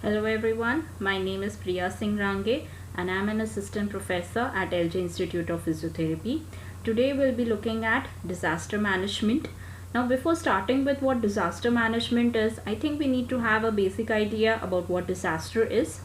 Hello everyone, my name is Priya Singh Range and I am an assistant professor at LJ Institute of Physiotherapy. Today we'll be looking at disaster management. Now before starting with what disaster management is, I think we need to have a basic idea about what disaster is.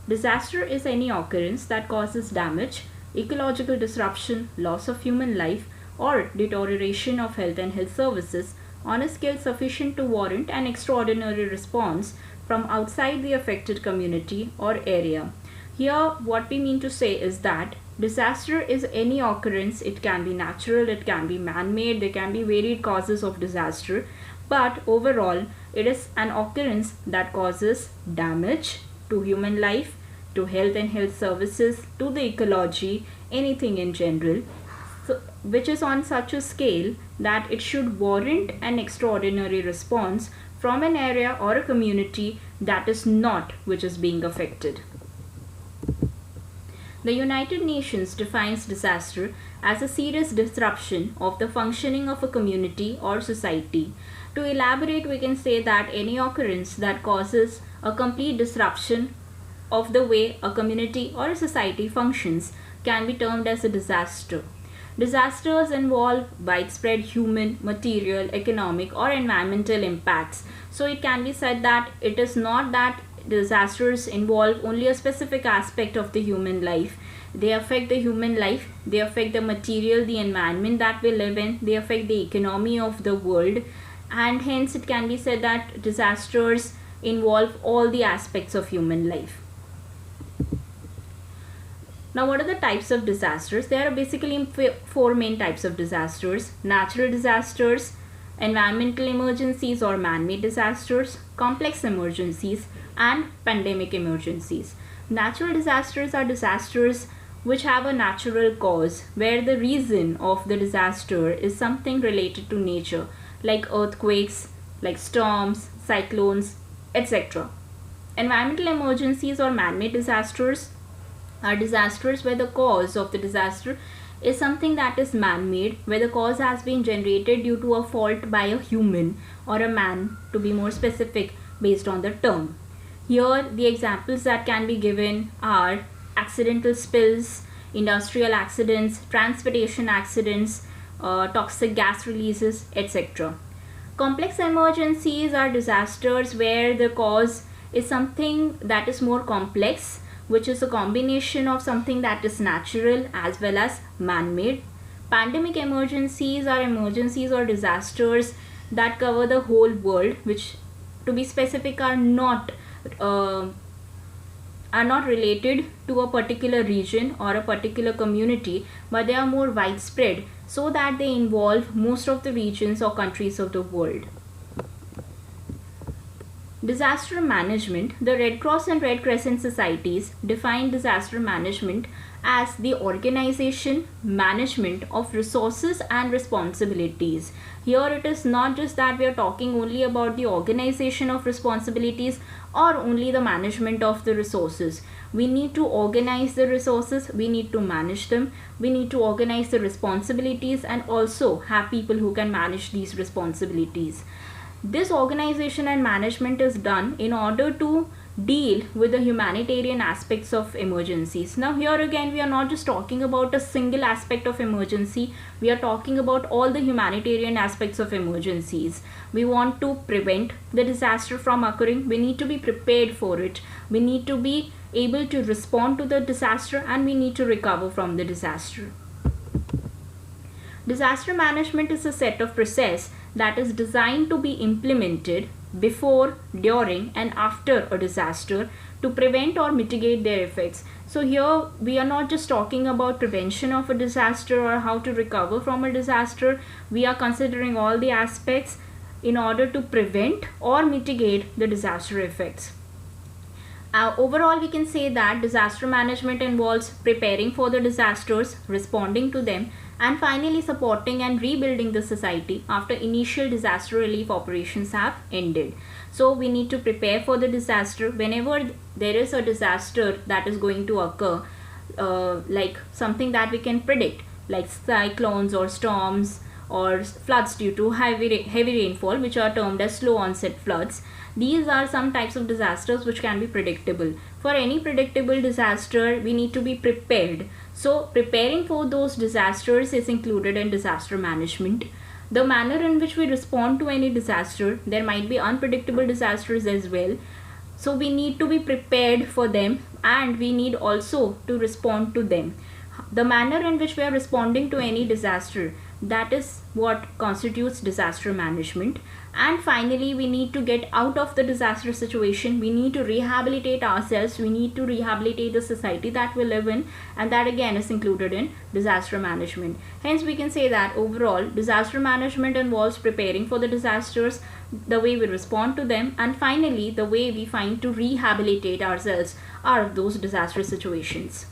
Disaster is any occurrence that causes damage, ecological disruption, loss of human life, or deterioration of health and health services on a scale sufficient to warrant an extraordinary response from outside the affected community or area. Here, what we mean to say is that disaster is any occurrence. It can be natural, it can be man-made, there can be varied causes of disaster, but overall, it is an occurrence that causes damage to human life, to health and health services, to the ecology, anything in general, which is on such a scale that it should warrant an extraordinary response from an area or a community that is not which is being affected. The United Nations defines disaster as a serious disruption of the functioning of a community or society. To elaborate, we can say that any occurrence that causes a complete disruption of the way a community or a society functions can be termed as a disaster. Disasters involve widespread human, material, economic, or environmental impacts. So it can be said that it is not that disasters involve only a specific aspect of the human life. They affect the human life, they affect the material, the environment that we live in, they affect the economy of the world, and hence it can be said that disasters involve all the aspects of human life. Now, what are the types of disasters? There are basically four main types of disasters: natural disasters, environmental emergencies or man-made disasters, complex emergencies, and pandemic emergencies. Natural disasters are disasters which have a natural cause, where the reason of the disaster is something related to nature, like earthquakes, like storms, cyclones, etc. Environmental emergencies or man-made disasters are disasters where the cause of the disaster is something that is man-made, where the cause has been generated due to a fault by a human or a man, to be more specific based on the term. Here the examples that can be given are accidental spills, industrial accidents, transportation accidents, toxic gas releases, etc. Complex emergencies are disasters where the cause is something that is more complex, which is a combination of something that is natural as well as man-made. Pandemic emergencies are emergencies or disasters that cover the whole world, which, to be specific, are not related to a particular region or a particular community, but they are more widespread, so that they involve most of the regions or countries of the world. Disaster management. The Red Cross and Red Crescent societies define disaster management as the organization, management of resources and responsibilities. Here it is not just that we are talking only about the organization of responsibilities or only the management of the resources. We need to organize the resources, we need to manage them, we need to organize the responsibilities and also have people who can manage these responsibilities. This organization and management is done in order to deal with the humanitarian aspects of emergencies. Now here again, we are not just talking about a single aspect of emergency, we are talking about all the humanitarian aspects of emergencies. We want to prevent the disaster from occurring, we need to be prepared for it, we need to be able to respond to the disaster, and we need to recover from the disaster. Disaster management is a set of process that is designed to be implemented before, during and after a disaster to prevent or mitigate their effects. So here we are not just talking about prevention of a disaster or how to recover from a disaster. We are considering all the aspects in order to prevent or mitigate the disaster effects. Overall, we can say that disaster management involves preparing for the disasters, responding to them, and finally supporting and rebuilding the society after initial disaster relief operations have ended. So we need to prepare for the disaster. Whenever there is a disaster that is going to occur, like something that we can predict, like cyclones or storms or floods due to heavy rainfall, which are termed as slow onset floods. These are some types of disasters which can be predictable. For any predictable disaster, we need to be prepared. So preparing for those disasters is included in disaster management. The manner in which we respond to any disaster, there might be unpredictable disasters as well. So we need to be prepared for them, and we need also to respond to them. The manner in which we are responding to any disaster, that is what constitutes disaster management. And finally, we need to get out of the disaster situation. We need to rehabilitate ourselves. We need to rehabilitate the society that we live in, and that again is included in disaster management. Hence, we can say that overall, disaster management involves preparing for the disasters, the way we respond to them, and finally, the way we find to rehabilitate ourselves out of those disaster situations.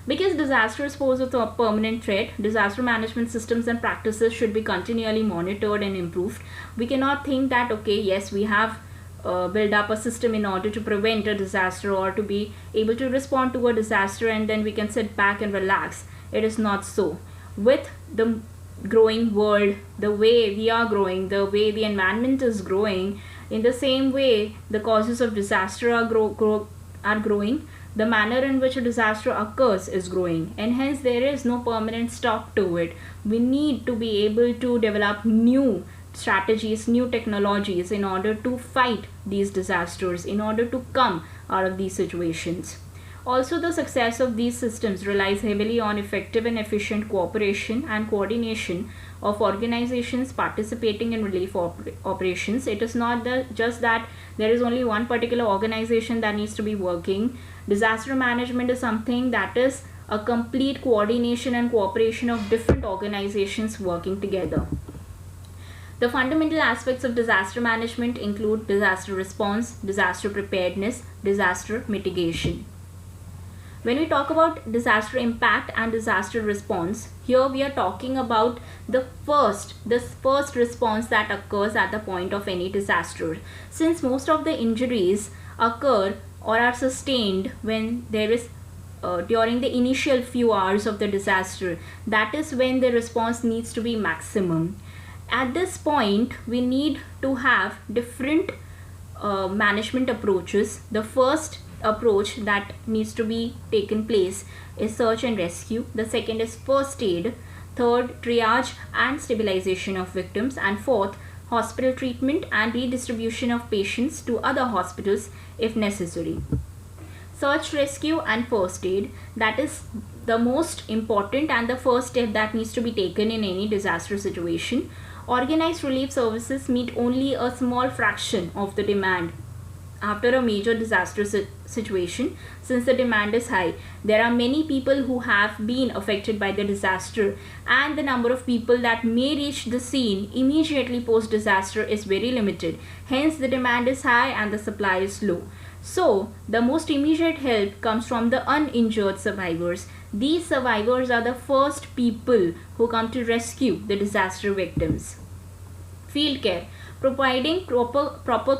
Because disasters pose a permanent threat, disaster management systems and practices should be continually monitored and improved. We cannot think that, okay, yes, we have built up a system in order to prevent a disaster or to be able to respond to a disaster, and then we can sit back and relax. It is not so. With the growing world, the way we are growing, the way the environment is growing, in the same way the causes of disaster are growing, the manner in which a disaster occurs is growing, and hence there is no permanent stop to it. We need to be able to develop new strategies, new technologies in order to fight these disasters, in order to come out of these situations. Also, the success of these systems relies heavily on effective and efficient cooperation and coordination of organizations participating in relief operations. It is not just that there is only one particular organization that needs to be working. Disaster management is something that is a complete coordination and cooperation of different organizations working together. The fundamental aspects of disaster management include disaster response, disaster preparedness, disaster mitigation. When we talk about disaster impact and disaster response, here we are talking about the first response that occurs at the point of any disaster. Since most of the injuries occur or are sustained when there is during the initial few hours of the disaster, that is when the response needs to be maximum. At this point, we need to have different management approaches. The first approach that needs to be taken place is search and rescue. The second is first aid. Third, triage and stabilization of victims. And fourth, hospital treatment and redistribution of patients to other hospitals if necessary. Search, rescue and first aid, that is the most important and the first step that needs to be taken in any disaster situation. Organized relief services meet only a small fraction of the demand after a major disaster situation. Since the demand is high, there are many people who have been affected by the disaster, and the number of people that may reach the scene immediately post disaster is very limited. Hence the demand is high and the supply is low. So the most immediate help comes from the uninjured survivors. These survivors are the first people who come to rescue the disaster victims. Field care. Providing proper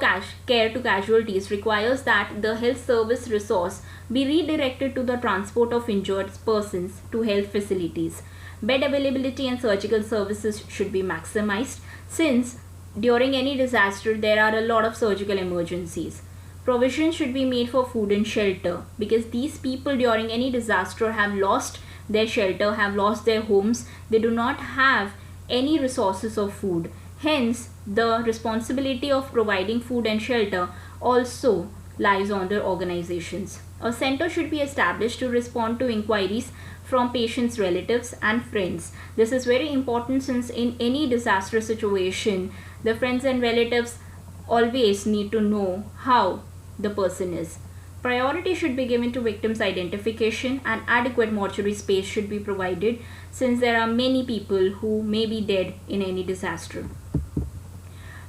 care to casualties requires that the health service resource be redirected to the transport of injured persons to health facilities. Bed availability and surgical services should be maximized, since during any disaster there are a lot of surgical emergencies. Provision should be made for food and shelter, because these people during any disaster have lost their shelter, have lost their homes. They do not have any resources of food. Hence, the responsibility of providing food and shelter also lies on the organizations. A center should be established to respond to inquiries from patients' relatives and friends. This is very important, since in any disaster situation, the friends and relatives always need to know how the person is. Priority should be given to victims' identification, and adequate mortuary space should be provided, since there are many people who may be dead in any disaster.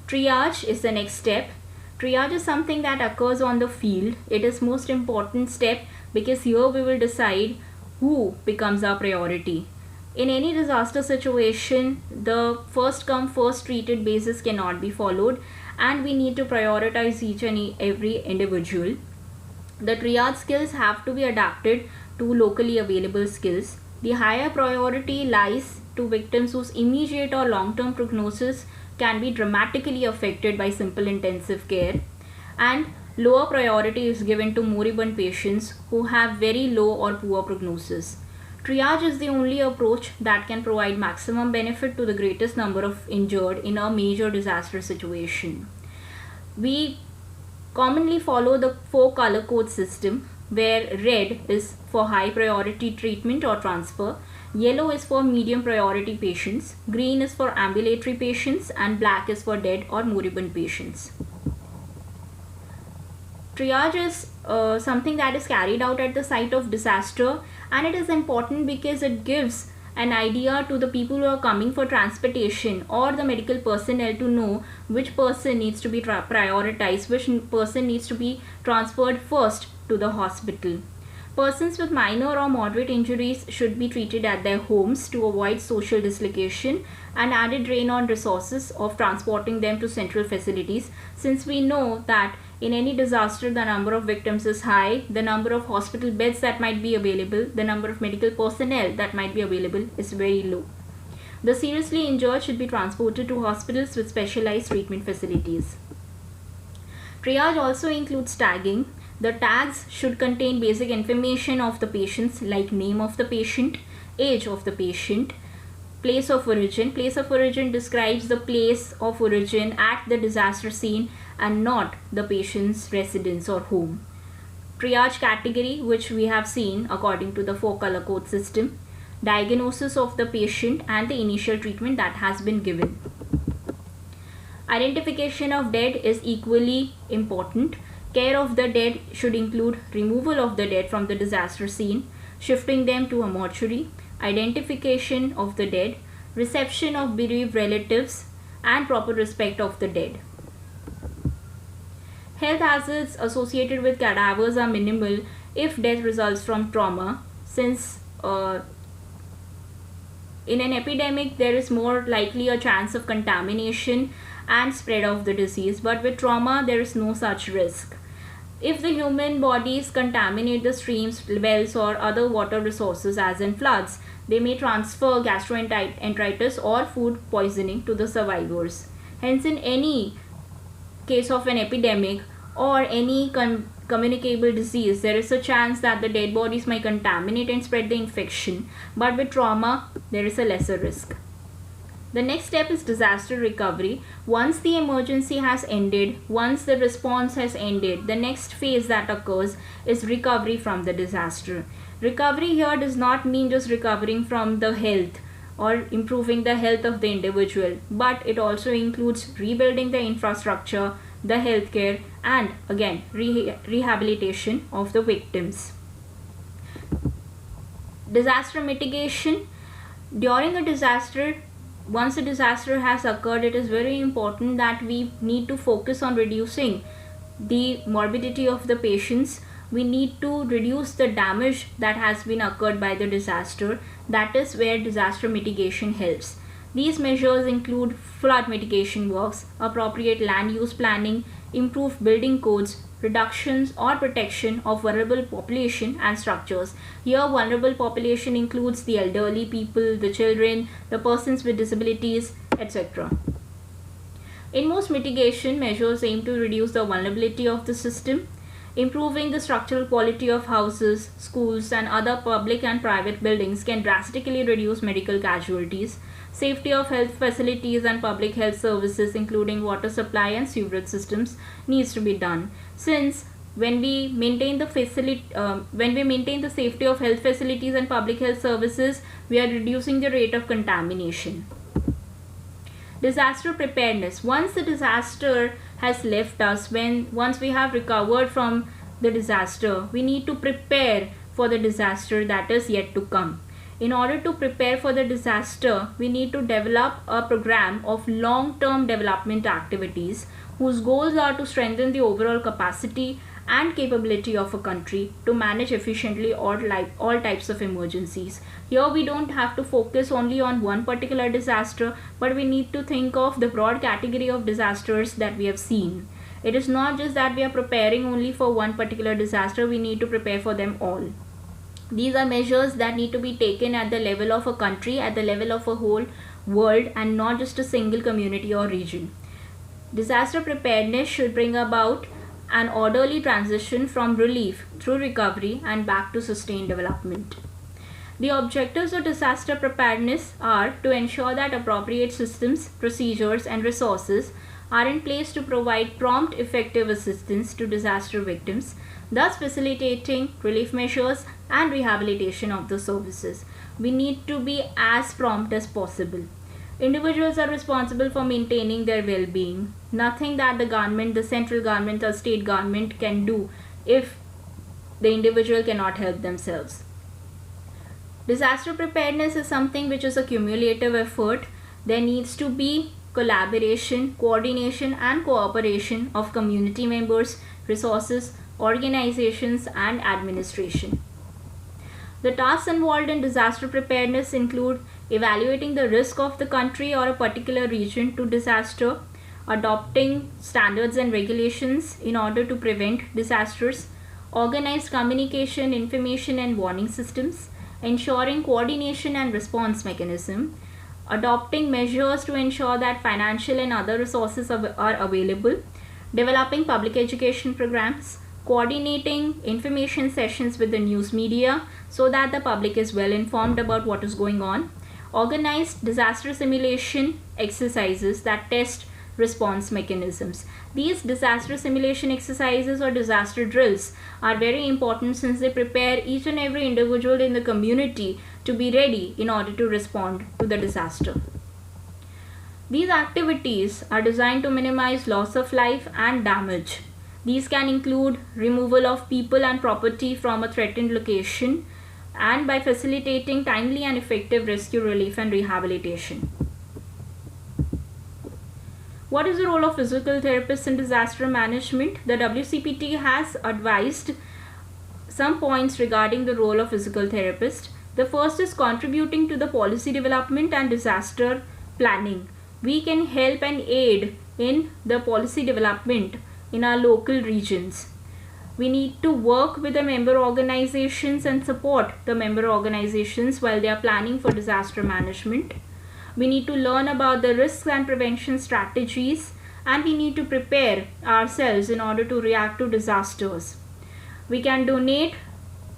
Triage is the next step. Triage is something that occurs on the field. It is most important step, because here we will decide who becomes our priority. In any disaster situation, the first come first treated basis cannot be followed, and we need to prioritize each and every individual. The triage skills have to be adapted to locally available skills. The higher priority lies to victims whose immediate or long-term prognosis can be dramatically affected by simple intensive care, and lower priority is given to moribund patients who have very low or poor prognosis. Triage is the only approach that can provide maximum benefit to the greatest number of injured in a major disaster situation. We commonly follow the 4-color code system, where red is for high priority treatment or transfer, yellow is for medium priority patients, green is for ambulatory patients, and black is for dead or moribund patients. Triage is something that is carried out at the site of disaster, and it is important because it gives an idea to the people who are coming for transportation or the medical personnel to know which person needs to be prioritized, which person needs to be transferred first to the hospital. Persons with minor or moderate injuries should be treated at their homes to avoid social dislocation and added drain on resources of transporting them to central facilities, since we know that in any disaster the number of victims is high, the number of hospital beds that might be available, the number of medical personnel that might be available is very low. The seriously injured should be transported to hospitals with specialized treatment facilities. Triage also includes tagging. The tags should contain basic information of the patients like name of the patient, age of the patient, place of origin. Place of origin describes the place of origin at the disaster scene and not the patient's residence or home. Triage category, which we have seen according to the 4-color code system. Diagnosis of the patient and the initial treatment that has been given. Identification of dead is equally important. Care of the dead should include removal of the dead from the disaster scene, shifting them to a mortuary, identification of the dead, reception of bereaved relatives, and proper respect of the dead. Health hazards associated with cadavers are minimal if death results from trauma, since in an epidemic there is more likely a chance of contamination and spread of the disease, but with trauma there is no such risk. If the human bodies contaminate the streams, wells, or other water resources, as in floods, they may transfer gastroenteritis or food poisoning to the survivors. Hence, in any case of an epidemic or any communicable disease, there is a chance that the dead bodies might contaminate and spread the infection, but with trauma, there is a lesser risk. The next step is disaster recovery. Once the emergency has ended, once the response has ended, the next phase that occurs is recovery from the disaster. Recovery here does not mean just recovering from the health or improving the health of the individual, but it also includes rebuilding the infrastructure, the healthcare, and again rehabilitation of the victims. Disaster mitigation. During a disaster, once a disaster has occurred, it is very important that we need to focus on reducing the morbidity of the patients. We need to reduce the damage that has been occurred by the disaster. That is where disaster mitigation helps. These measures include flood mitigation works, appropriate land use planning, improved building codes, reductions or protection of vulnerable population and structures. Here, vulnerable population includes the elderly people, the children, the persons with disabilities, etc. In most mitigation measures aim to reduce the vulnerability of the system. Improving the structural quality of houses, schools, and other public and private buildings can drastically reduce medical casualties. Safety of health facilities and public health services, including water supply and sewerage systems, needs to be done. Since when we maintain the safety of health facilities and public health services, we are reducing the rate of contamination. Disaster preparedness. Once the disaster has left us, once we have recovered from the disaster, we need to prepare for the disaster that is yet to come. In order to prepare for the disaster, we need to develop a program of long-term development activities whose goals are to strengthen the overall capacity and capability of a country to manage efficiently all types of emergencies. Here we don't have to focus only on one particular disaster, but we need to think of the broad category of disasters that we have seen. It is not just that we are preparing only for one particular disaster, we need to prepare for them all. These are measures that need to be taken at the level of a country, at the level of a whole world, and not just a single community or region. Disaster preparedness should bring about an orderly transition from relief through recovery and back to sustained development. The objectives of disaster preparedness are to ensure that appropriate systems, procedures, and resources are in place to provide prompt, effective assistance to disaster victims, thus facilitating relief measures and rehabilitation of the services. We need to be as prompt as possible. Individuals are responsible for maintaining their well-being. Nothing that the government, the central government or state government can do if the individual cannot help themselves. Disaster preparedness is something which is a cumulative effort. There needs to be collaboration, coordination, and cooperation of community members, resources, organizations, and administration. The tasks involved in disaster preparedness include evaluating the risk of the country or a particular region to disaster, adopting standards and regulations in order to prevent disasters, organized communication, information, and warning systems, ensuring coordination and response mechanism, adopting measures to ensure that financial and other resources are available, developing public education programs, coordinating information sessions with the news media so that the public is well informed about what is going on, organized disaster simulation exercises that test response mechanisms. These disaster simulation exercises or disaster drills are very important since they prepare each and every individual in the community to be ready in order to respond to the disaster. These activities are designed to minimize loss of life and damage. These can include removal of people and property from a threatened location and by facilitating timely and effective rescue, relief, and rehabilitation. What is the role of physical therapists in disaster management? The WCPT has advised some points regarding the role of physical therapist. The first is contributing to the policy development and disaster planning. We can help and aid in the policy development in our local regions. We need to work with the member organizations and support the member organizations while they are planning for disaster management. We need to learn about the risks and prevention strategies, and we need to prepare ourselves in order to react to disasters. We can donate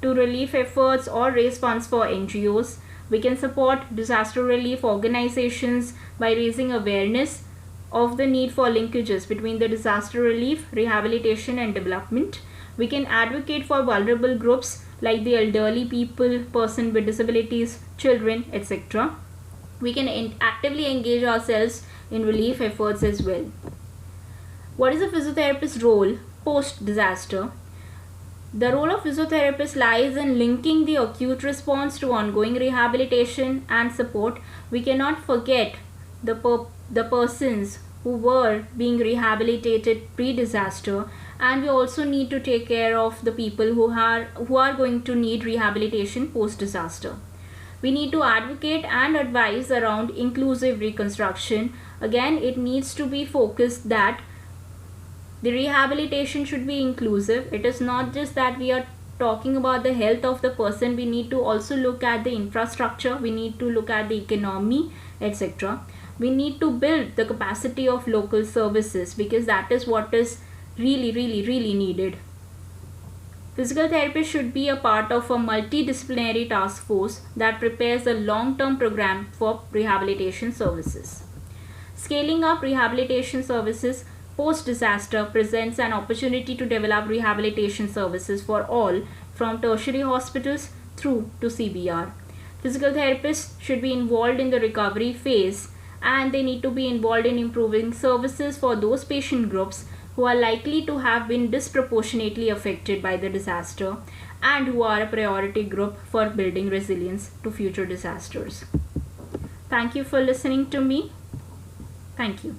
to relief efforts or raise funds for NGOs. We can support disaster relief organizations by raising awareness of the need for linkages between the disaster relief, rehabilitation, and development. We can advocate for vulnerable groups like the elderly people, persons with disabilities, children, etc. We can actively engage ourselves in relief efforts as well. What is a physiotherapist's role post-disaster? The role of physiotherapist lies in linking the acute response to ongoing rehabilitation and support. We cannot forget the persons who were being rehabilitated pre-disaster, and we also need to take care of the people who are going to need rehabilitation post-disaster. We need to advocate and advise around inclusive reconstruction. Again, it needs to be focused that the rehabilitation should be inclusive. It is not just that we are talking about the health of the person. We need to also look at the infrastructure. We need to look at the economy, etc. We need to build the capacity of local services because that is what is really needed. Physical therapy should be a part of a multidisciplinary task force that prepares a long-term program for rehabilitation services. Scaling up rehabilitation services post-disaster presents an opportunity to develop rehabilitation services for all, from tertiary hospitals through to CBR. Physical therapists should be involved in the recovery phase, and they need to be involved in improving services for those patient groups who are likely to have been disproportionately affected by the disaster and who are a priority group for building resilience to future disasters. Thank you for listening to me. Thank you.